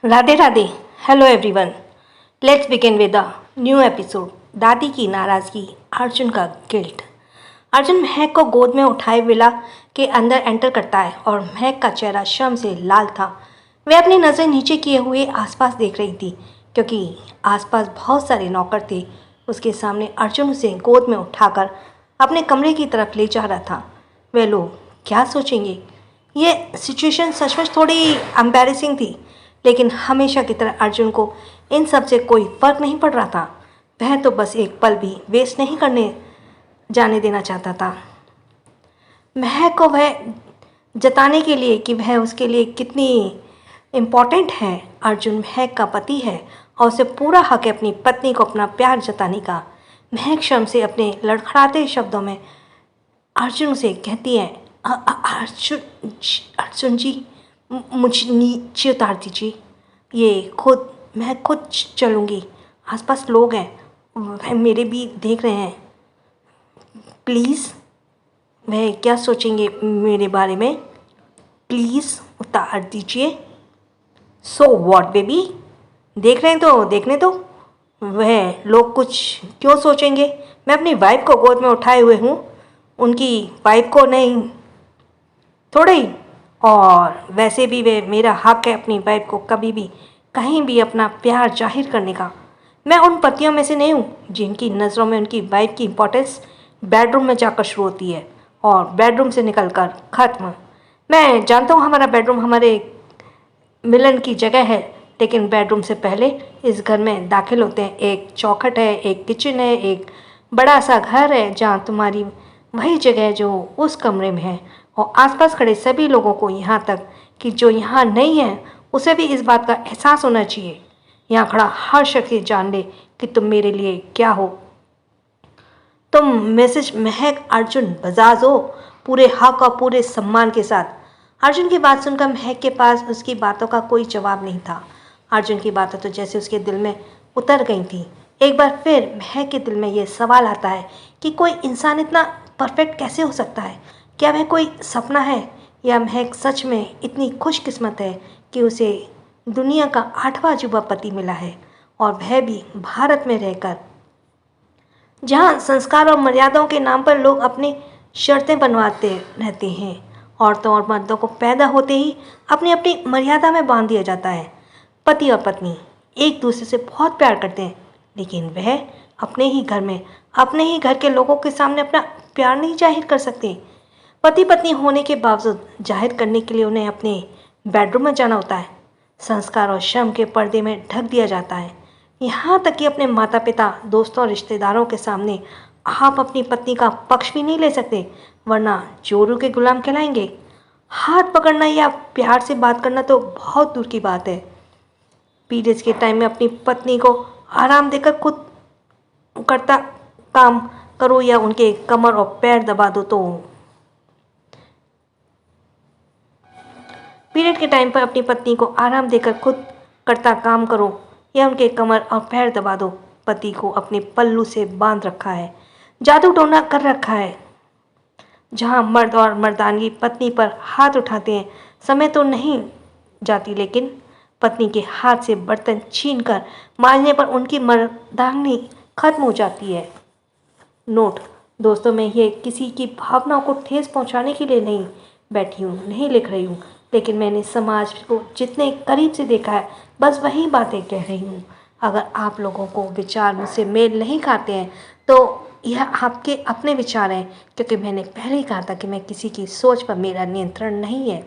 Radhe Radhe. Hello everyone. Let's begin with a new episode. दादी की नाराज़गी, अर्जुन का गिल्ट। अर्जुन महक को गोद में उठाए विला के अंदर एंटर करता है और महक का चेहरा शर्म से लाल था। वह अपनी नज़र नीचे किए हुए आसपास देख रही थी क्योंकि आसपास बहुत सारे नौकर थे। उसके सामने अर्जुन उसे गोद में उठाकर अपने कमरे की तरफ ले जा रहा था। वे लोग क्या सोचेंगे? ये सिचुएशन सचमुच थोड़ी एम्बैरेसिंग थी, लेकिन हमेशा की तरह अर्जुन को इन सब से कोई फर्क नहीं पड़ रहा था। वह तो बस एक पल भी वेस्ट नहीं करने जाने देना चाहता था। महक को वह जताने के लिए कि वह उसके लिए कितनी इम्पोर्टेंट है। अर्जुन महक का पति है और उसे पूरा हक है अपनी पत्नी को अपना प्यार जताने का। महक शर्म से अपने लड़खड़ाते शब्दों में अर्जुन से कहती है, अर्जुन अर्जुन जी, मुझे नीचे उतार दीजिए। मैं खुद चलूँगी। आसपास लोग हैं, वह मेरे भी देख रहे हैं। प्लीज़, वह क्या सोचेंगे मेरे बारे में? प्लीज़ उतार दीजिए। सो व्हाट बेबी, देख रहे हैं तो देखने दो। वह लोग कुछ क्यों सोचेंगे? मैं अपनी वाइफ को गोद में उठाए हुए हूँ, उनकी वाइफ को नहीं थोड़े ही। और वैसे भी वे मेरा हक है अपनी वाइफ को कभी भी कहीं भी अपना प्यार जाहिर करने का। मैं उन पतियों में से नहीं हूँ जिनकी नज़रों में उनकी वाइफ की इम्पोर्टेंस बेडरूम में जाकर शुरू होती है और बेडरूम से निकलकर ख़त्म। मैं जानता हूँ हमारा बेडरूम हमारे मिलन की जगह है, लेकिन बेडरूम से पहले इस घर में दाखिल होते हैं एक चौखट है, एक किचन है, एक बड़ा सा घर है जहाँ तुम्हारी वही जगह है जो उस कमरे में है। और आसपास खड़े सभी लोगों को, यहाँ तक कि जो यहाँ नहीं है उसे भी इस बात का एहसास होना चाहिए। यहाँ खड़ा हर शख्स ये जान ले कि तुम मेरे लिए क्या हो। तुम मिसेज महक अर्जुन बजाज हो, पूरे हक और पूरे सम्मान के साथ। अर्जुन की बात सुनकर महक के पास उसकी बातों का कोई जवाब नहीं था। अर्जुन की बातें तो जैसे उसके दिल में उतर गई थी। एक बार फिर महक के दिल में ये सवाल आता है कि कोई इंसान इतना परफेक्ट कैसे हो सकता है? क्या वह कोई सपना है या महक सच में इतनी खुशकिस्मत है कि उसे दुनिया का 8वां अजूबा पति मिला है, और वह भी भारत में रहकर, जहाँ संस्कार और मर्यादाओं के नाम पर लोग अपनी शर्तें बनवाते रहते हैं। औरतों और मर्दों को पैदा होते ही अपनी अपनी मर्यादा में बांध दिया जाता है। पति और पत्नी एक दूसरे से बहुत प्यार करते हैं, लेकिन वह अपने ही घर में अपने ही घर के लोगों के सामने अपना प्यार नहीं जाहिर कर सकते। पति पत्नी होने के बावजूद जाहिर करने के लिए उन्हें अपने बेडरूम में जाना होता है। संस्कार और शर्म के पर्दे में ढक दिया जाता है। यहाँ तक कि अपने माता पिता, दोस्तों और रिश्तेदारों के सामने आप अपनी पत्नी का पक्ष भी नहीं ले सकते, वरना चोरों के गुलाम कहलाएंगे। हाथ पकड़ना या प्यार से बात करना तो बहुत दूर की बात है। पीरियड्स के टाइम में अपनी पत्नी को आराम देकर खुद करता काम करो या उनके कमर और पैर दबा दो तो पीरियड के टाइम पर अपनी पत्नी को आराम देकर खुद करता काम करो या उनके कमर और पैर दबा दो। पति को अपने पल्लू से बांध रखा है, जादू टोना कर रखा है। जहाँ मर्द और मर्दानगी पत्नी पर हाथ उठाते हैं, समय तो नहीं जाती, लेकिन पत्नी के हाथ से बर्तन छीनकर मांजने पर उनकी मर्दांगी खत्म हो जाती है। नोट दोस्तों, मैं ये किसी की भावनाओं को ठेस पहुंचाने के लिए नहीं बैठी हूँ, नहीं लिख रही हूँ, लेकिन मैंने समाज को जितने करीब से देखा है बस वही बातें कह रही हूँ। अगर आप लोगों को विचार मुझसे मेल नहीं खाते हैं तो यह आपके अपने विचार हैं, क्योंकि मैंने पहले ही कहा था कि मैं किसी की सोच पर मेरा नियंत्रण नहीं है।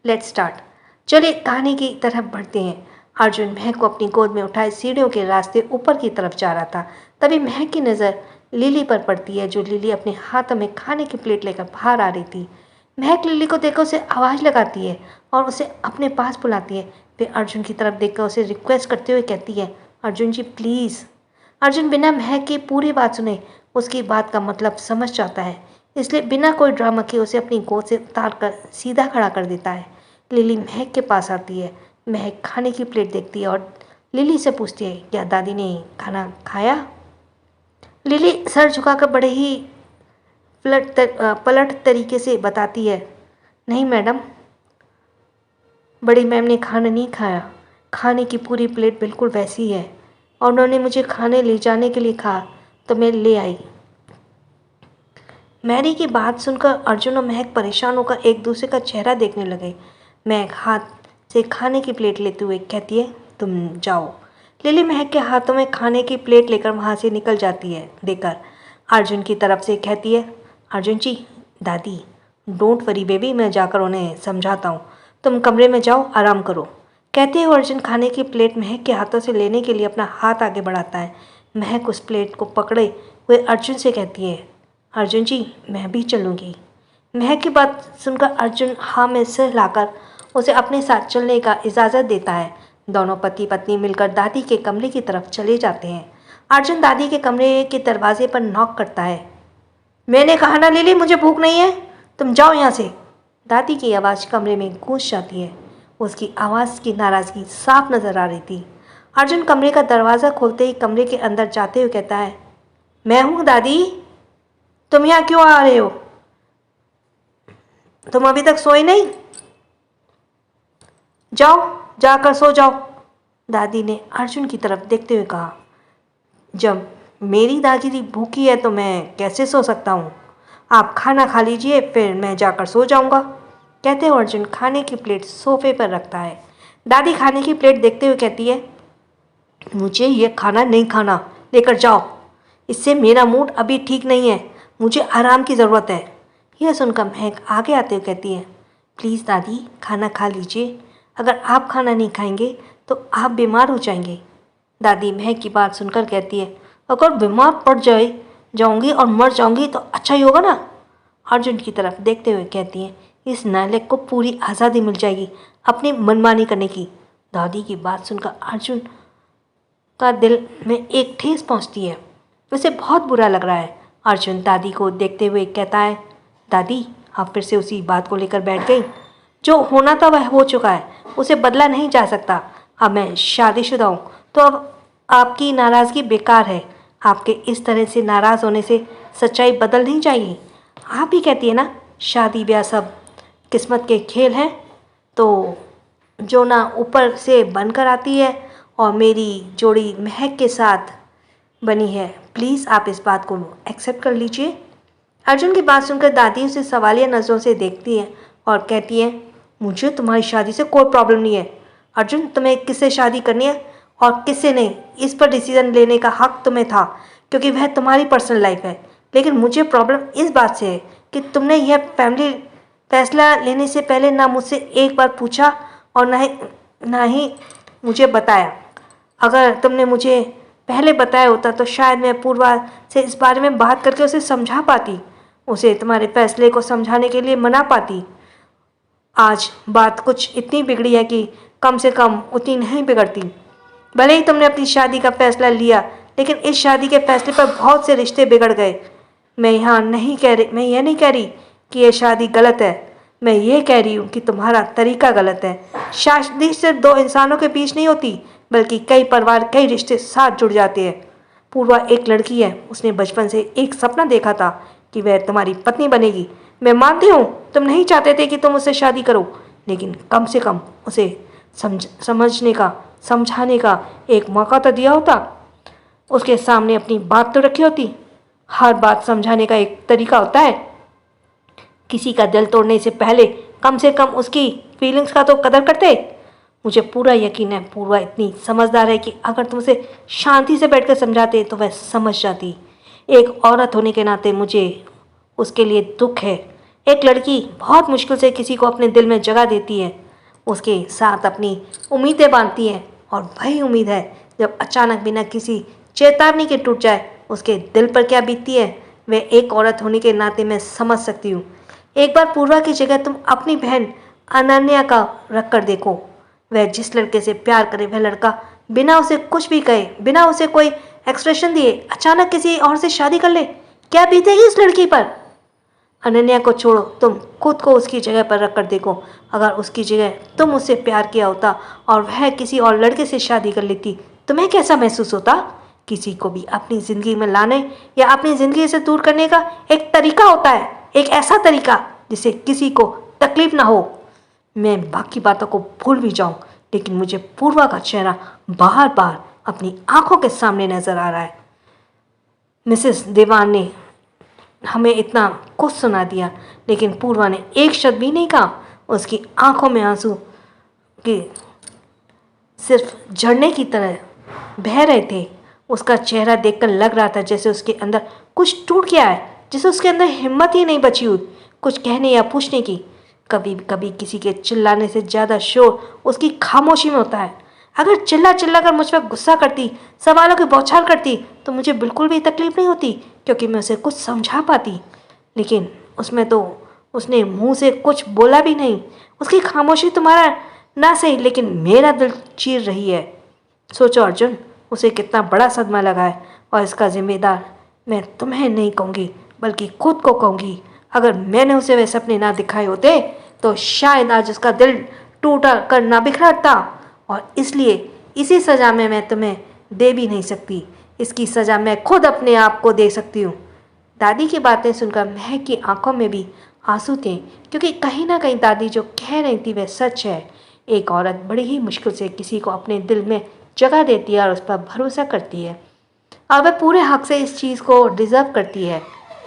Let's start. चलिए कहानी की तरफ बढ़ते हैं। अर्जुन महक को अपनी गोद में उठाए सीढ़ियों के रास्ते ऊपर की तरफ जा रहा था। तभी महक की नज़र लिली पर पड़ती है, जो लिली अपने हाथों में खाने की प्लेट लेकर बाहर आ रही थी। महक लिली को देखकर उसे आवाज़ लगाती है और उसे अपने पास बुलाती है। फिर अर्जुन की तरफ देखकर उसे रिक्वेस्ट करते हुए कहती है, अर्जुन जी प्लीज़। अर्जुन बिना महक की पूरी बात सुने उसकी बात का मतलब समझ जाता है, इसलिए बिना कोई ड्रामा किए उसे अपनी गोद से उतार कर सीधा खड़ा कर देता है। लिली महक के पास आती है। महक खाने की प्लेट देखती है और लिली से पूछती है, क्या दादी ने खाना खाया? लिली सर झुकाकर बड़े ही पलट तरीके से बताती है, नहीं मैडम, बड़ी मैम ने खाना नहीं खाया। खाने की पूरी प्लेट बिल्कुल वैसी है और उन्होंने मुझे खाने ले जाने के लिए कहा तो मैं ले आई। मैरी की बात सुनकर अर्जुन और महक परेशान होकर एक दूसरे का चेहरा देखने लगे। महक हाथ से खाने की प्लेट लेते हुए कहती है, तुम जाओ। लिली महक के हाथों में खाने की प्लेट लेकर वहाँ से निकल जाती है। देकर अर्जुन की तरफ से कहती है, अर्जुन जी, दादी, डोंट वरी बेबी, मैं जाकर उन्हें समझाता हूँ, तुम कमरे में जाओ, आराम करो। कहते हुए अर्जुन खाने की प्लेट महक के हाथों से लेने के लिए अपना हाथ आगे बढ़ाता है। महक उस प्लेट को पकड़े हुए अर्जुन से कहती है, अर्जुन जी, मैं भी चलूँगी। महक की बात सुनकर अर्जुन हाँ में सिर हिलाकर उसे अपने साथ चलने का इजाज़त देता है। दोनों पति पत्नी मिलकर दादी के कमरे की तरफ चले जाते हैं। अर्जुन दादी के कमरे के दरवाजे पर नॉक करता है। मैंने कहा ना लिली, मुझे भूख नहीं है, तुम जाओ यहाँ से। दादी की आवाज़ कमरे में गूंज जाती है। उसकी आवाज़ की नाराज़गी साफ नज़र आ रही थी। अर्जुन कमरे का दरवाज़ा खोलते ही कमरे के अंदर जाते हुए कहता है, मैं हूँ दादी, तुम यहाँ क्यों आ रहे हो? तुम अभी तक सोए नहीं? जाओ, जाकर सो जाओ। दादी ने अर्जुन की तरफ देखते हुए कहा, जब मेरी दादी भूखी है तो मैं कैसे सो सकता हूँ? आप खाना खा लीजिए, फिर मैं जाकर सो जाऊँगा। कहते हुए अर्जुन खाने की प्लेट सोफे पर रखता है। दादी खाने की प्लेट देखते हुए कहती है, मुझे ये खाना नहीं खाना, लेकर जाओ, इससे मेरा मूड अभी ठीक नहीं है, मुझे आराम की ज़रूरत है। यह सुनकर महक आगे आते हुए कहती है, प्लीज़ दादी, खाना खा लीजिए, अगर आप खाना नहीं खाएंगे तो आप बीमार हो जाएंगे। दादी महक की बात सुनकर कहती है, अगर बीमार पड़ जाऊंगी और मर जाऊंगी तो अच्छा ही होगा ना। अर्जुन की तरफ देखते हुए कहती है, इस नालायक को पूरी आज़ादी मिल जाएगी अपनी मनमानी करने की। दादी की बात सुनकर अर्जुन का दिल में एक ठेस पहुंचती है। उसे बहुत बुरा लग रहा है। अर्जुन दादी को देखते हुए कहता है, दादी, आप फिर से उसी बात को लेकर बैठ गई। जो होना था वह हो चुका है, उसे बदला नहीं जा सकता। अब मैं शादीशुदा हूँ तो अब आपकी नाराज़गी बेकार है। आपके इस तरह से नाराज़ होने से सच्चाई बदल नहीं जाएगी। आप ही कहती है ना, शादी ब्याह सब किस्मत के खेल हैं, तो जो ना ऊपर से बनकर आती है, और मेरी जोड़ी महक के साथ बनी है। प्लीज़ आप इस बात को एक्सेप्ट कर लीजिए। अर्जुन की बात सुनकर दादी उसे सवालिया नज़रों से देखती है और कहती है, मुझे तुम्हारी शादी से कोई प्रॉब्लम नहीं है। अर्जुन, तुम्हें किससे शादी करनी है और किससे नहीं, इस पर डिसीज़न लेने का हक तुम्हें था, क्योंकि वह तुम्हारी पर्सनल लाइफ है। लेकिन मुझे प्रॉब्लम इस बात से है कि तुमने यह फैमिली फैसला लेने से पहले ना मुझसे एक बार पूछा और ना ही मुझे बताया। अगर तुमने मुझे पहले बताया होता तो शायद मैं पूर्वा से इस बारे में बात करके उसे समझा पाती, उसे तुम्हारे फैसले को समझाने के लिए मना पाती। आज बात कुछ इतनी बिगड़ी है कि कम से कम उतनी नहीं बिगड़ती। भले ही तुमने अपनी शादी का फैसला लिया, लेकिन इस शादी के फैसले पर बहुत से रिश्ते बिगड़ गए। मैं यह नहीं कह रही कि यह शादी गलत है। मैं ये कह रही हूँ कि तुम्हारा तरीका गलत है। शादी सिर्फ दो इंसानों के बीच नहीं होती, बल्कि कई परिवार, कई रिश्ते साथ जुड़ जाते हैं। पूर्वा एक लड़की है, उसने बचपन से एक सपना देखा था कि वह तुम्हारी पत्नी बनेगी। मैं मानती हूँ तुम नहीं चाहते थे कि तुम उससे शादी करो, लेकिन कम से कम उसे समझने का, समझाने का एक मौका तो दिया होता। उसके सामने अपनी बात तो रखी होती। हर बात समझाने का एक तरीका होता है। किसी का दिल तोड़ने से पहले कम से कम उसकी फीलिंग्स का तो कदर करते। मुझे पूरा यकीन है पूर्वा इतनी समझदार है कि अगर तुम उसे शांति से बैठकर समझाते तो वह समझ जाती। एक औरत होने के नाते मुझे उसके लिए दुख है। एक लड़की बहुत मुश्किल से किसी को अपने दिल में जगह देती है, उसके साथ अपनी उम्मीदें बांधती है, और वही उम्मीद है जब अचानक बिना किसी चेतावनी के टूट जाए, उसके दिल पर क्या बीतती है वह एक औरत होने के नाते मैं समझ सकती हूँ। एक बार पूर्वा की जगह तुम अपनी बहन अनन्या का रख कर देखो। वह जिस लड़के से प्यार करे, वह लड़का बिना उसे कुछ भी कहे, बिना उसे कोई एक्सप्रेशन दिए अचानक किसी और से शादी कर ले, क्या बीतेगी उस लड़की पर? अनन्या को छोड़ो, तुम खुद को उसकी जगह पर रख कर देखो। अगर उसकी जगह तुम उससे प्यार किया होता और वह किसी और लड़के से शादी कर लेती, तुम्हें कैसा महसूस होता? किसी को भी अपनी ज़िंदगी में लाने या अपनी ज़िंदगी से दूर करने का एक तरीका होता है, एक ऐसा तरीका जिससे किसी को तकलीफ ना हो। मैं बाकी बातों को भूल भी जाऊं, लेकिन मुझे पूर्वा का चेहरा बार बार अपनी आंखों के सामने नजर आ रहा है। मिसेस देवान ने हमें इतना कुछ सुना दिया, लेकिन पूर्वा ने एक शब्द भी नहीं कहा। उसकी आंखों में आंसू के सिर्फ झरने की तरह बह रहे थे। उसका चेहरा देखकर लग रहा था जैसे उसके अंदर कुछ टूट गया है, जैसे उसके अंदर हिम्मत ही नहीं बची हुई कुछ कहने या पूछने की। कभी कभी किसी के चिल्लाने से ज़्यादा शोर उसकी खामोशी में होता है। अगर चिल्ला चिल्ला कर मुझ पर गुस्सा करती, सवालों की बौछार करती, तो मुझे बिल्कुल भी तकलीफ नहीं होती, क्योंकि मैं उसे कुछ समझा पाती। लेकिन उसमें तो उसने मुंह से कुछ बोला भी नहीं। उसकी खामोशी तुम्हारा ना सही, लेकिन मेरा दिल चीर रही है। सोचो अर्जुन, उसे कितना बड़ा सदमा लगा है, और इसका जिम्मेदार मैं तुम्हें नहीं कहूँगी, बल्कि खुद को कहूँगी। अगर मैंने उसे वे सपने ना दिखाए होते, तो शायद आज उसका दिल टूटा कर ना बिखरता। और इसलिए इसी सज़ा में मैं तुम्हें दे भी नहीं सकती। इसकी सज़ा मैं खुद अपने आप को दे सकती हूँ। दादी की बातें सुनकर महक की आंखों में भी आंसू थे, क्योंकि कहीं ना कहीं दादी जो कह रही थी वह सच है। एक औरत बड़ी ही मुश्किल से किसी को अपने दिल में जगह देती है और उस पर भरोसा करती है, और वह पूरे हक से इस चीज़ को डिज़र्व करती है।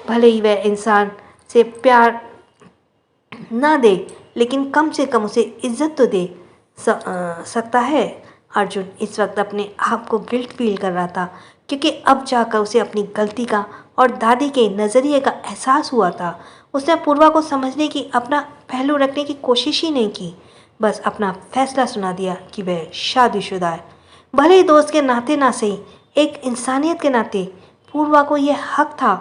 भले ही वह इंसान से प्यार ना दे, लेकिन कम से कम उसे इज्जत तो दे सकता है। अर्जुन इस वक्त अपने आप को गिल्ट फील कर रहा था, क्योंकि अब जाकर उसे अपनी गलती का और दादी के नज़रिए का एहसास हुआ था। उसने पूर्वा को समझने की, अपना पहलू रखने की कोशिश ही नहीं की, बस अपना फैसला सुना दिया कि वह शादीशुदा है। भले ही दोस्त के नाते ना सही, एक इंसानियत के नाते पूर्वा को यह हक था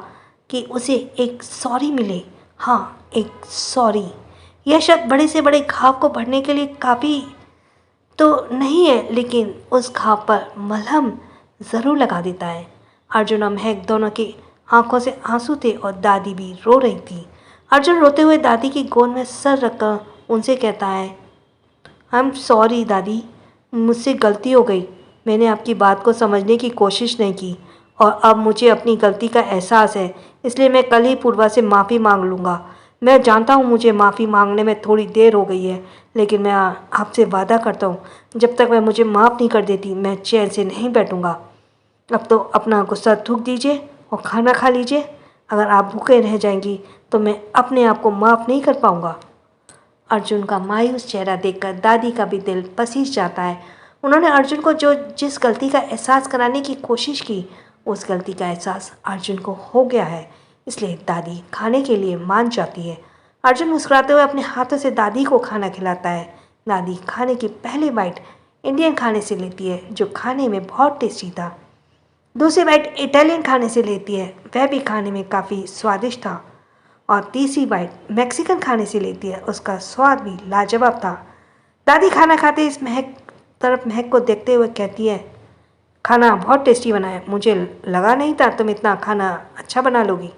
कि उसे एक सॉरी मिले। हाँ, एक सॉरी। यह शब्द बड़े से बड़े घाव को भरने के लिए काफ़ी तो नहीं है, लेकिन उस घाव पर मलहम ज़रूर लगा देता है। अर्जुन और महक दोनों की आंखों से आंसू थे, और दादी भी रो रही थी। अर्जुन रोते हुए दादी की गोद में सर रखकर उनसे कहता है, आई एम सॉरी दादी, मुझसे गलती हो गई। मैंने आपकी बात को समझने की कोशिश नहीं की, और अब मुझे अपनी गलती का एहसास है, इसलिए मैं कल ही पूर्वा से माफ़ी मांग लूँगा। मैं जानता हूँ मुझे माफ़ी मांगने में थोड़ी देर हो गई है, लेकिन मैं आपसे वादा करता हूँ, जब तक वह मुझे माफ़ नहीं कर देती मैं चैन से नहीं बैठूँगा। अब तो अपना गुस्सा थूक दीजिए और खाना खा लीजिए। अगर आप भूखे रह जाएंगी तो मैं अपने आप को माफ़ नहीं कर पाऊँगा। अर्जुन का मायूस चेहरा देखकर दादी का भी दिल पसीज जाता है। उन्होंने अर्जुन को जिस गलती का एहसास कराने की कोशिश की, उस गलती का एहसास अर्जुन को हो गया है, इसलिए दादी खाने के लिए मान जाती है। अर्जुन मुस्कुराते हुए अपने हाथों से दादी को खाना खिलाता है। दादी खाने की पहली बाइट इंडियन खाने से लेती है, जो खाने में बहुत टेस्टी था। दूसरी बाइट इटालियन खाने से लेती है, वह भी खाने में काफ़ी स्वादिष्ट था। और तीसरी बाइट मैक्सिकन खाने से लेती है, उसका स्वाद भी लाजवाब था। दादी खाना खाते इस महक को देखते हुए कहती है, खाना बहुत टेस्टी बना है, मुझे लगा नहीं था तुम इतना खाना अच्छा बना लोगी।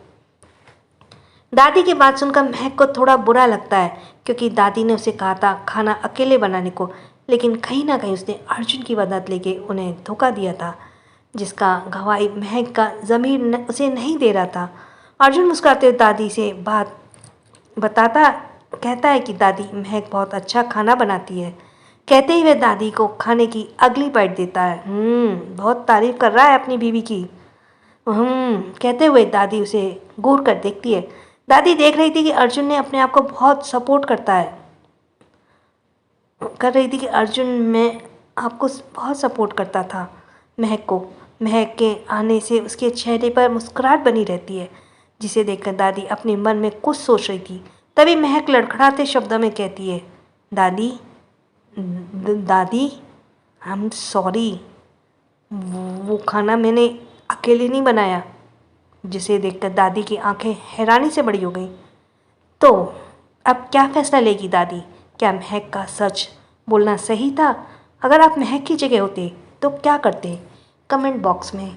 दादी की बात सुनकर महक को थोड़ा बुरा लगता है, क्योंकि दादी ने उसे कहा था खाना अकेले बनाने को, लेकिन कहीं ना कहीं उसने अर्जुन की मदद लेके उन्हें धोखा दिया था, जिसका गवाही महक का ज़मीर उसे नहीं दे रहा था। अर्जुन मुस्कुराते हुए दादी से बात बताता कहता है कि दादी महक बहुत अच्छा खाना बनाती है। कहते ही वह दादी को खाने की अगली बाइट देता है। बहुत तारीफ कर रहा है अपनी बीवी की। कहते हुए दादी उसे घूर कर देखती है। दादी देख रही थी कि अर्जुन ने अपने आप को बहुत सपोर्ट कर रही थी कि अर्जुन में आपको बहुत सपोर्ट करता था महक को। महक के आने से उसके चेहरे पर मुस्कुराहट बनी रहती है, जिसे देखकर दादी अपने मन में कुछ सोच रही थी। तभी महक लड़खड़ाते शब्दों में कहती है, दादी आई एम सॉरी, वो खाना मैंने अकेले नहीं बनाया। जिसे देखकर दादी की आंखें हैरानी से बड़ी हो गई। तो अब क्या फैसला लेगी दादी? क्या महक का सच बोलना सही था? अगर आप महक की जगह होते तो क्या करते? कमेंट बॉक्स में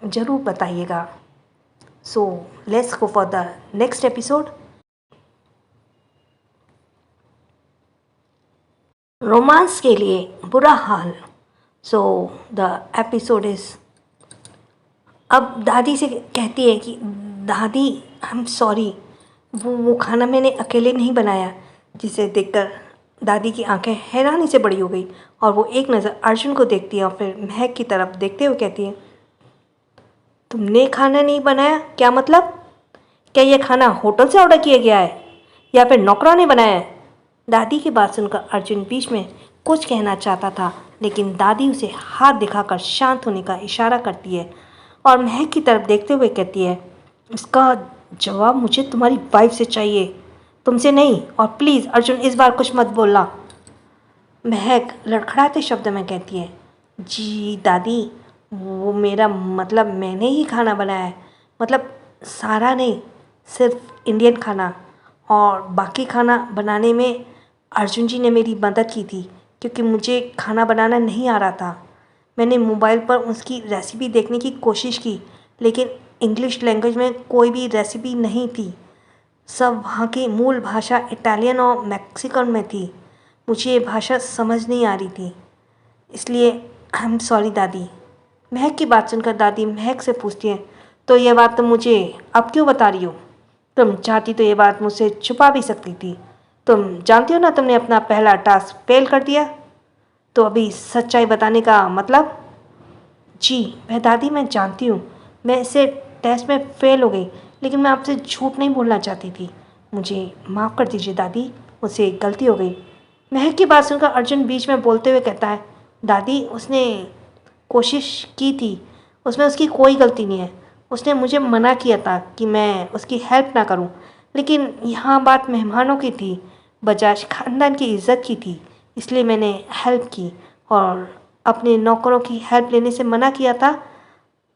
ज़रूर बताइएगा। So let's go for the next episode. Romance के लिए बुरा हाल। सो द एपिसोड इज़, अब दादी से कहती है कि दादी आई एम सॉरी, वो खाना मैंने अकेले नहीं बनाया। जिसे देखकर दादी की आंखें हैरानी से बड़ी हो गई और वो एक नज़र अर्जुन को देखती है और फिर महक की तरफ देखते हुए कहती है, तुमने खाना नहीं बनाया? क्या मतलब? क्या यह खाना होटल से ऑर्डर किया गया है या फिर नौकरों ने बनाया है? दादी की बात सुनकर अर्जुन बीच में कुछ कहना चाहता था, लेकिन दादी उसे हाथ दिखाकर शांत होने का इशारा करती है और महक की तरफ देखते हुए कहती है, इसका जवाब मुझे तुम्हारी वाइफ से चाहिए, तुमसे नहीं। और प्लीज़ अर्जुन, इस बार कुछ मत बोलना। महक लड़खड़ाते शब्द में कहती है, जी दादी, वो मेरा मतलब मैंने ही खाना बनाया है। मतलब सारा नहीं, सिर्फ इंडियन खाना। और बाकी खाना बनाने में अर्जुन जी ने मेरी मदद की थी, क्योंकि मुझे खाना बनाना नहीं आ रहा था। मैंने मोबाइल पर उसकी रेसिपी देखने की कोशिश की, लेकिन इंग्लिश लैंग्वेज में कोई भी रेसिपी नहीं थी। सब वहाँ की मूल भाषा इटालियन और मैक्सिकन में थी। मुझे ये भाषा समझ नहीं आ रही थी, इसलिए आई एम सॉरी दादी। महक की बात सुनकर दादी महक से पूछती है, तो ये बात तुम मुझे अब क्यों बता रही हो? तुम चाहती तो ये बात मुझसे छुपा भी सकती थी। तुम जानती हो ना, तुमने अपना पहला टास्क फेल कर दिया, तो अभी सच्चाई बताने का मतलब? जी मैं दादी, मैं जानती हूँ, मैं इसे टेस्ट में फ़ेल हो गई, लेकिन मैं आपसे झूठ नहीं बोलना चाहती थी। मुझे माफ़ कर दीजिए दादी, मुझसे गलती हो गई। महक की बात सुनकर अर्जुन बीच में बोलते हुए कहता है, दादी उसने कोशिश की थी, उसमें उसकी कोई गलती नहीं है। उसने मुझे मना किया था कि मैं उसकी हेल्प ना करूं, लेकिन यहाँ बात मेहमानों की थी, बजाज ख़ानदान की इज़्ज़त की थी, इसलिए मैंने हेल्प की। और अपने नौकरों की हेल्प लेने से मना किया था,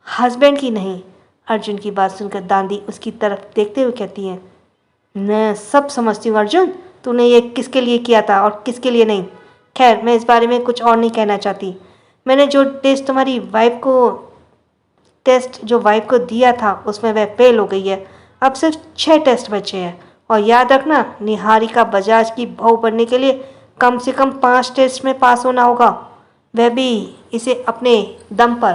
हस्बैंड की नहीं। अर्जुन की बात सुनकर दादी उसकी तरफ देखते हुए कहती है, मैं सब समझती हूँ अर्जुन, तूने ये किसके लिए किया था और किसके लिए नहीं। खैर, मैं इस बारे में कुछ और नहीं कहना चाहती। मैंने जो टेस्ट जो वाइफ को दिया था, उसमें वह फेल हो गई है। अब सिर्फ 6 टेस्ट बचे हैं। और याद रखना, निहारिका बजाज की बहू बनने के लिए कम से कम 5 टेस्ट में पास होना होगा, वह भी इसे अपने दम पर।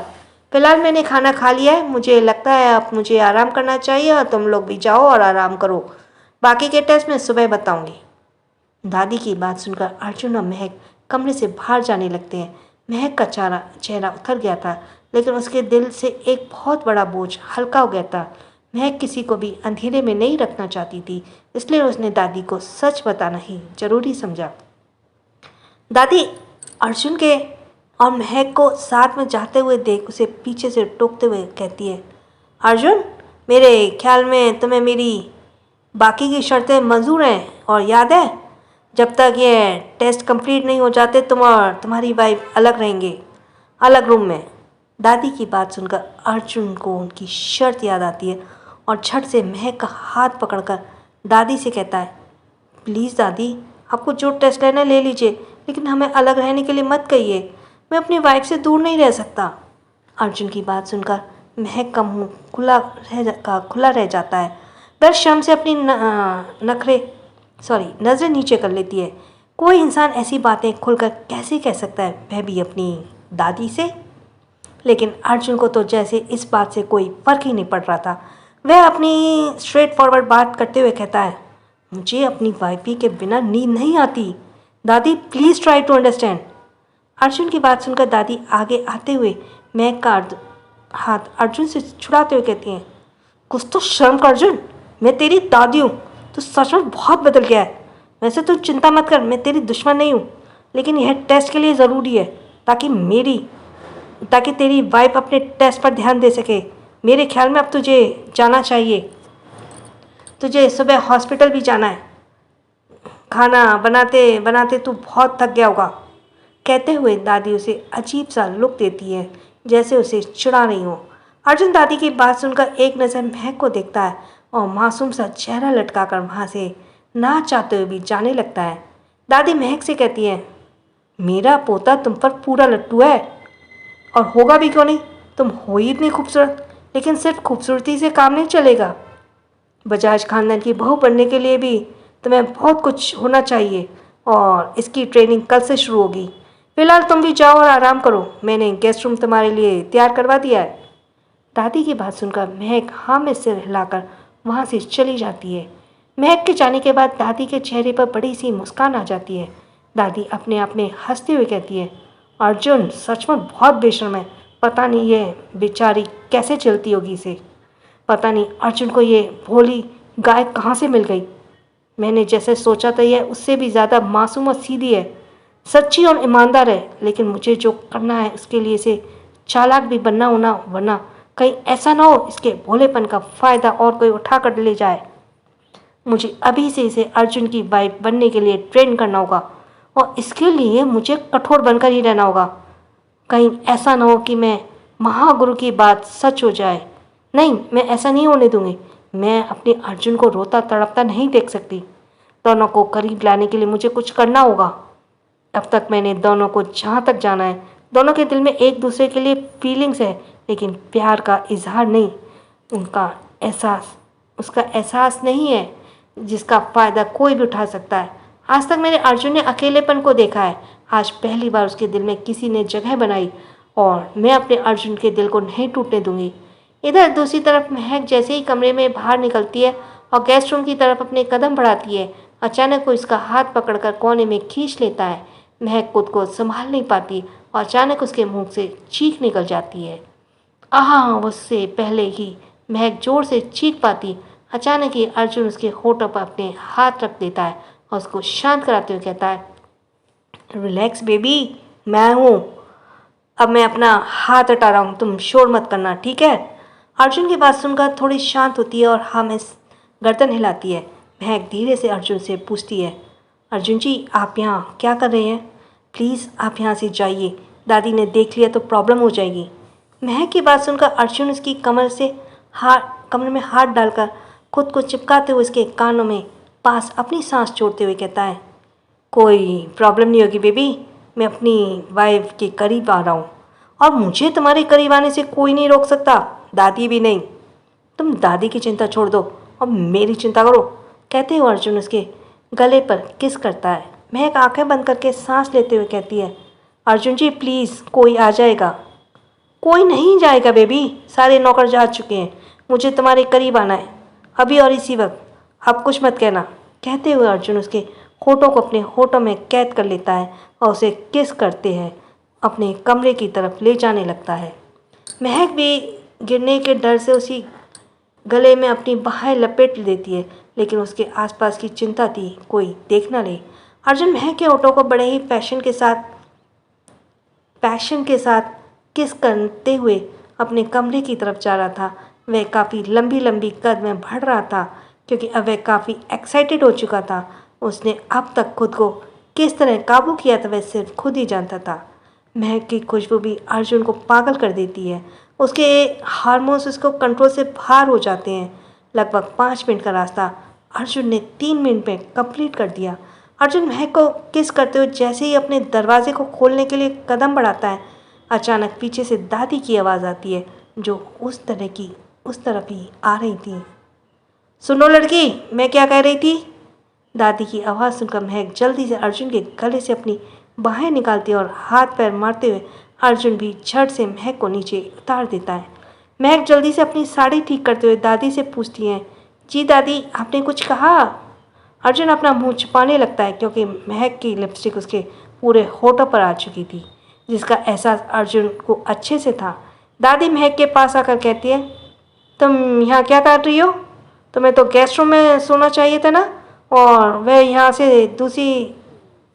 फिलहाल मैंने खाना खा लिया है, मुझे लगता है अब मुझे आराम करना चाहिए और तुम लोग भी जाओ और आराम करो। बाकी के टेस्ट मैं सुबह बताऊंगी। दादी की बात सुनकर अर्जुन और महक कमरे से बाहर जाने लगते हैं। महक का चेहरा उतर गया था, लेकिन उसके दिल से एक बहुत बड़ा बोझ हल्का हो गया था। महक किसी को भी अंधेरे में नहीं रखना चाहती थी, इसलिए उसने दादी को सच बताना ही जरूरी समझा। दादी अर्जुन के और महक को साथ में जाते हुए देख उसे पीछे से टोकते हुए कहती है, अर्जुन, मेरे ख्याल में तुम्हें मेरी बाकी की शर्तें मंजूर हैं, और याद है, जब तक ये टेस्ट कंप्लीट नहीं हो जाते तुम और तुम्हारी वाइफ अलग रहेंगे, अलग रूम में। दादी की बात सुनकर अर्जुन को उनकी शर्त याद आती है और झट से महक का हाथ पकड़कर दादी से कहता है, प्लीज़ दादी, आपको जो टेस्ट लेना है ले लीजिए, लेकिन हमें अलग रहने के लिए मत कहिए। मैं अपनी वाइफ से दूर नहीं रह सकता। अर्जुन की बात सुनकर महक का मुंह खुला रह जाता है। वह शर्म से अपनी नज़रें नीचे कर लेती है। कोई इंसान ऐसी बातें खुलकर कैसे कह सकता है, वह भी अपनी दादी से? लेकिन अर्जुन को तो जैसे इस बात से कोई फ़र्क ही नहीं पड़ रहा था। वह अपनी स्ट्रेट फॉरवर्ड बात करते हुए कहता है, मुझे अपनी वाइफी के बिना नींद नहीं आती। दादी please try to understand. Arjun की बात सुनकर दादी आगे आते हुए महक का हाथ अर्जुन से छुड़ाते हुए कहती हैं, कुछ तो शर्म कर अर्जुन, मैं तेरी दादी हूँ, तू सच में बहुत बदल गया है। वैसे तू चिंता मत कर, मैं तेरी दुश्मन नहीं हूँ, लेकिन यह टेस्ट के लिए ज़रूरी है ताकि तेरी वाइफ अपने टेस्ट पर ध्यान दे सके। मेरे ख्याल में अब तुझे जाना चाहिए, तुझे सुबह हॉस्पिटल भी जाना है। खाना बनाते बनाते तू बहुत थक गया होगा। कहते हुए दादी उसे अजीब सा लुक देती है, जैसे उसे चिढ़ा रही हो। अर्जुन दादी की बात सुनकर एक नज़र महक को देखता है और मासूम सा चेहरा लटकाकर वहाँ से ना चाहते हुए भी जाने लगता है। दादी महक से कहती है, मेरा पोता तुम पर पूरा लट्टू है, और होगा भी क्यों नहीं, तुम हो ही इतनी खूबसूरत। लेकिन सिर्फ खूबसूरती से काम नहीं चलेगा, बजाज खानदान की बहू बनने के लिए भी तुम्हें बहुत कुछ होना चाहिए, और इसकी ट्रेनिंग कल से शुरू होगी। फिलहाल तुम भी जाओ और आराम करो, मैंने गेस्ट रूम तुम्हारे लिए तैयार करवा दिया है। दादी की बात सुनकर महक हाँ में सिर हिलाकर वहाँ से चली जाती है। महक के जाने के बाद दादी के चेहरे पर बड़ी सी मुस्कान आ जाती है। दादी अपने आप में हंसते हुए कहती है, अर्जुन सच में बहुत बेशर्म है। पता नहीं ये बेचारी कैसे चलती होगी इसे। पता नहीं अर्जुन को ये भोली गाय कहाँ से मिल गई। मैंने जैसे सोचा था यह उससे भी ज़्यादा मासूम और सीधी है, सच्ची और ईमानदार है। लेकिन मुझे जो करना है उसके लिए इसे चालाक भी बनना होना, वरना कहीं ऐसा ना हो इसके भोलेपन का फ़ायदा और कोई उठा कर ले जाए। मुझे अभी से इसे अर्जुन की वाइफ बनने के लिए ट्रेन करना होगा और इसके लिए मुझे कठोर बनकर ही रहना होगा। कहीं ऐसा ना हो कि मैं महागुरु की बात सच हो जाए। नहीं, मैं ऐसा नहीं होने दूंगी। मैं अपने अर्जुन को रोता तड़पता नहीं देख सकती। दोनों को करीब लाने के लिए मुझे कुछ करना होगा। अब तक मैंने दोनों को जहाँ तक जाना है, दोनों के दिल में एक दूसरे के लिए फीलिंग्स है, लेकिन प्यार का इजहार नहीं। उसका एहसास नहीं है जिसका फ़ायदा कोई भी उठा सकता है। आज तक मैंने अर्जुन ने अकेलेपन को देखा है, आज पहली बार उसके दिल में किसी ने जगह बनाई और मैं अपने अर्जुन के दिल को नहीं टूटने दूंगी। इधर दूसरी तरफ महक जैसे ही कमरे में बाहर निकलती है और गेस्ट रूम की तरफ अपने कदम बढ़ाती है, अचानक वो इसका हाथ पकड़कर कोने में खींच लेता है। महक खुद को संभाल नहीं पाती और अचानक उसके मुंह से चीख निकल जाती है। आह! उससे पहले ही महक जोर से चीख पाती, अचानक ही अर्जुन उसके होठों पर अपने हाथ रख देता है और उसको शांत कराते हुए कहता है, रिलैक्स बेबी, मैं हूँ। अब मैं अपना हाथ हटा रहा हूँ, तुम शोर मत करना, ठीक है। अर्जुन की बात सुनकर थोड़ी शांत होती है और हाँ में गर्दन हिलाती है। महक धीरे से अर्जुन से पूछती है, अर्जुन जी आप यहाँ क्या कर रहे हैं? प्लीज़ आप यहाँ से जाइए, दादी ने देख लिया तो प्रॉब्लम हो जाएगी। महक की बात सुनकर अर्जुन उसकी कमर में हाथ डालकर खुद को चिपकाते हुए उसके कानों में पास अपनी सांस छोड़ते हुए कहता है, कोई प्रॉब्लम नहीं होगी बेबी, मैं अपनी वाइफ के करीब आ रहा हूँ और मुझे तुम्हारे करीब आने से कोई नहीं रोक सकता, दादी भी नहीं। तुम दादी की चिंता छोड़ दो और मेरी चिंता करो, कहते हुए अर्जुन उसके गले पर किस करता है। महक आंखें बंद करके सांस लेते हुए कहती है, अर्जुन जी प्लीज़, कोई आ जाएगा। कोई नहीं जाएगा बेबी, सारे नौकर जा चुके हैं, मुझे तुम्हारे करीब आना है, अभी और इसी वक्त। अब कुछ मत कहना, कहते हुए अर्जुन उसके होठों को अपने होठों में कैद कर लेता है और उसे किस करते हैं अपने कमरे की तरफ ले जाने लगता है। महक भी गिरने के डर से उसी गले में अपनी बाहें लपेट देती है, लेकिन उसके आसपास की चिंता थी कोई देख ना ले। अर्जुन महक के होठों को बड़े ही पैशन के साथ किस करते हुए अपने कमरे की तरफ जा रहा था। वह काफ़ी लंबी लंबी कद में बढ़ रहा था क्योंकि अब वह काफ़ी एक्साइटेड हो चुका था। उसने अब तक खुद को किस तरह काबू किया था वह सिर्फ खुद ही जानता था। महक की खुशबू भी अर्जुन को पागल कर देती है, उसके हार्मोन्स उसको कंट्रोल से बाहर हो जाते हैं। लगभग 5 मिनट का रास्ता अर्जुन ने 3 मिनट में कंप्लीट कर दिया। अर्जुन महक को किस करते हुए जैसे ही अपने दरवाजे को खोलने के लिए कदम बढ़ाता है, अचानक पीछे से दादी की आवाज़ आती है जो उस तरफ ही आ रही थी। सुनो लड़की, मैं क्या कह रही थी? दादी की आवाज़ सुनकर महक जल्दी से अर्जुन के गले से अपनी बाहें निकालती है और हाथ पैर मारते हुए अर्जुन भी झट से महक को नीचे उतार देता है। महक जल्दी से अपनी साड़ी ठीक करते हुए दादी से पूछती है, जी दादी आपने कुछ कहा? अर्जुन अपना मुंह छुपाने लगता है क्योंकि महक की लिपस्टिक उसके पूरे होठों पर आ चुकी थी, जिसका एहसास अर्जुन को अच्छे से था। दादी महक के पास आकर कहती है, तुम यहाँ क्या कर रही हो? तुम्हें तो गेस्ट रूम में सोना चाहिए था ना, और वह यहाँ से दूसरी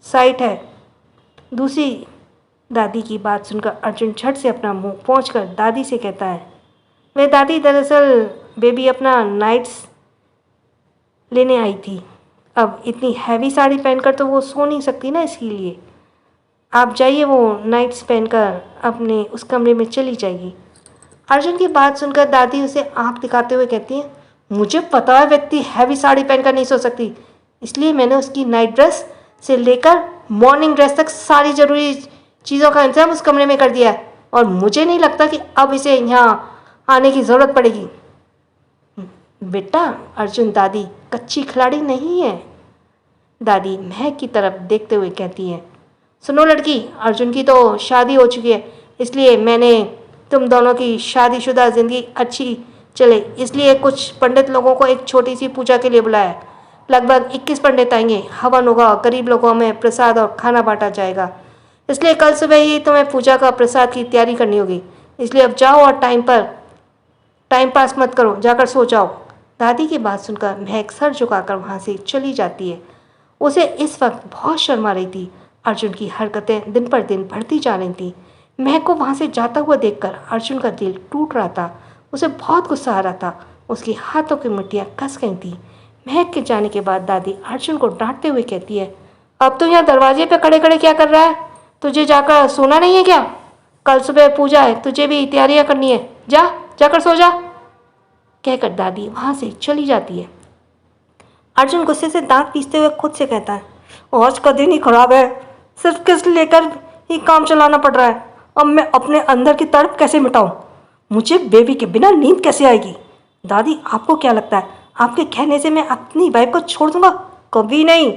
साइड है। दूसरी दादी की बात सुनकर अर्जुन झट से अपना मुंह पोंछकर दादी से कहता है, वह दादी दरअसल बेबी अपना नाइट्स लेने आई थी। अब इतनी हैवी साड़ी पहनकर तो वो सो नहीं सकती ना, इसके लिए आप जाइए, वो नाइट्स पहनकर अपने उस कमरे में चली जाएगी। अर्जुन की बात सुनकर दादी उसे आंख दिखाते हुए कहती है, मुझे पता है व्यक्ति हैवी साड़ी पहनकर नहीं सो सकती, इसलिए मैंने उसकी नाइट ड्रेस से लेकर मॉर्निंग ड्रेस तक सारी ज़रूरी चीज़ों का इंतजाम उस कमरे में कर दिया है और मुझे नहीं लगता कि अब इसे यहाँ आने की ज़रूरत पड़ेगी। बेटा, अर्जुन दादी कच्ची खिलाड़ी नहीं है। दादी महक की तरफ देखते हुए कहती है, सुनो लड़की, अर्जुन की तो शादी हो चुकी है, इसलिए मैंने तुम दोनों की शादीशुदा ज़िंदगी अच्छी चले इसलिए कुछ पंडित लोगों को एक छोटी सी पूजा के लिए बुलाया। लगभग 21 पंडित आएंगे, हवन होगा, गरीब लोगों में प्रसाद और खाना बांटा जाएगा। इसलिए कल सुबह ही तुम्हें पूजा का प्रसाद की तैयारी करनी होगी। इसलिए अब जाओ और टाइम पास मत करो, जाकर सो जाओ। दादी की बात सुनकर महक सर झुकाकर वहाँ से चली जाती है। उसे इस वक्त बहुत शर्म आ रही थी। अर्जुन की हरकतें दिन पर दिन बढ़ती जा रही थी। महक को वहाँ से जाता हुआ देखकर अर्जुन का दिल टूट रहा था। उसे बहुत गुस्सा आ रहा था। उसके हाथों की मुट्ठियाँ कस गई थी। महक के जाने के बाद दादी अर्जुन को डांटते हुए कहती है, अब तू यहाँ दरवाजे पे खड़े खड़े क्या कर रहा है? तुझे जाकर सोना नहीं है क्या? कल सुबह पूजा है, तुझे भी तैयारियाँ करनी है। जाकर सो जा। कहकर दादी वहाँ से चली जाती है। अर्जुन गुस्से से दांत पीसते हुए खुद से कहता है, आज का दिन ही खराब है। सिर्फ किस लेकर ही काम चलाना पड़ रहा है। अब मैं अपने अंदर की तड़प कैसे मिटाऊं? मुझे बेबी के बिना नींद कैसे आएगी? दादी, आपको क्या लगता है आपके कहने से मैं अपनी वाइफ को छोड़ दूंगा? कभी नहीं।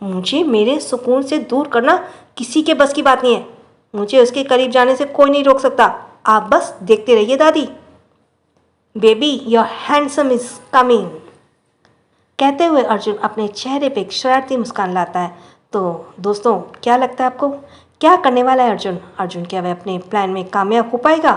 मुझे मेरे सुकून से दूर करना किसी के बस की बात नहीं है। मुझे उसके करीब जाने से कोई नहीं रोक सकता। आप बस देखते रहिए दादी। Baby, your handsome is coming. कहते हुए अर्जुन अपने चेहरे पे एक शरारती मुस्कान लाता है। तो दोस्तों, क्या लगता है आपको, क्या करने वाला है अर्जुन? अर्जुन क्या वह अपने प्लान में कामयाब हो पाएगा?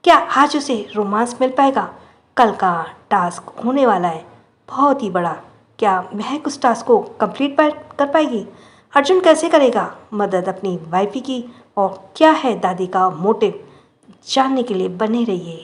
क्या आज उसे रोमांस मिल पाएगा? कल का टास्क होने वाला है बहुत ही बड़ा। क्या महक उस टास्क को कंप्लीट कर पाएगी? अर्जुन कैसे करेगा मदद अपनी वाइफी की? और क्या है दादी का मोटिव? जानने के लिए बने रहिए।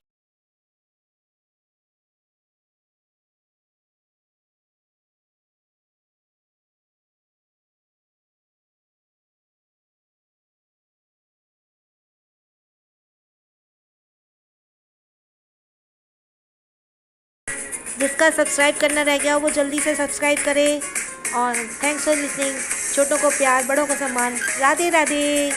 जिसका सब्सक्राइब करना रह गया वो जल्दी से सब्सक्राइब करे। और थैंक्स फॉर लिसनिंग। छोटों को प्यार, बड़ों को सम्मान। राधे राधे।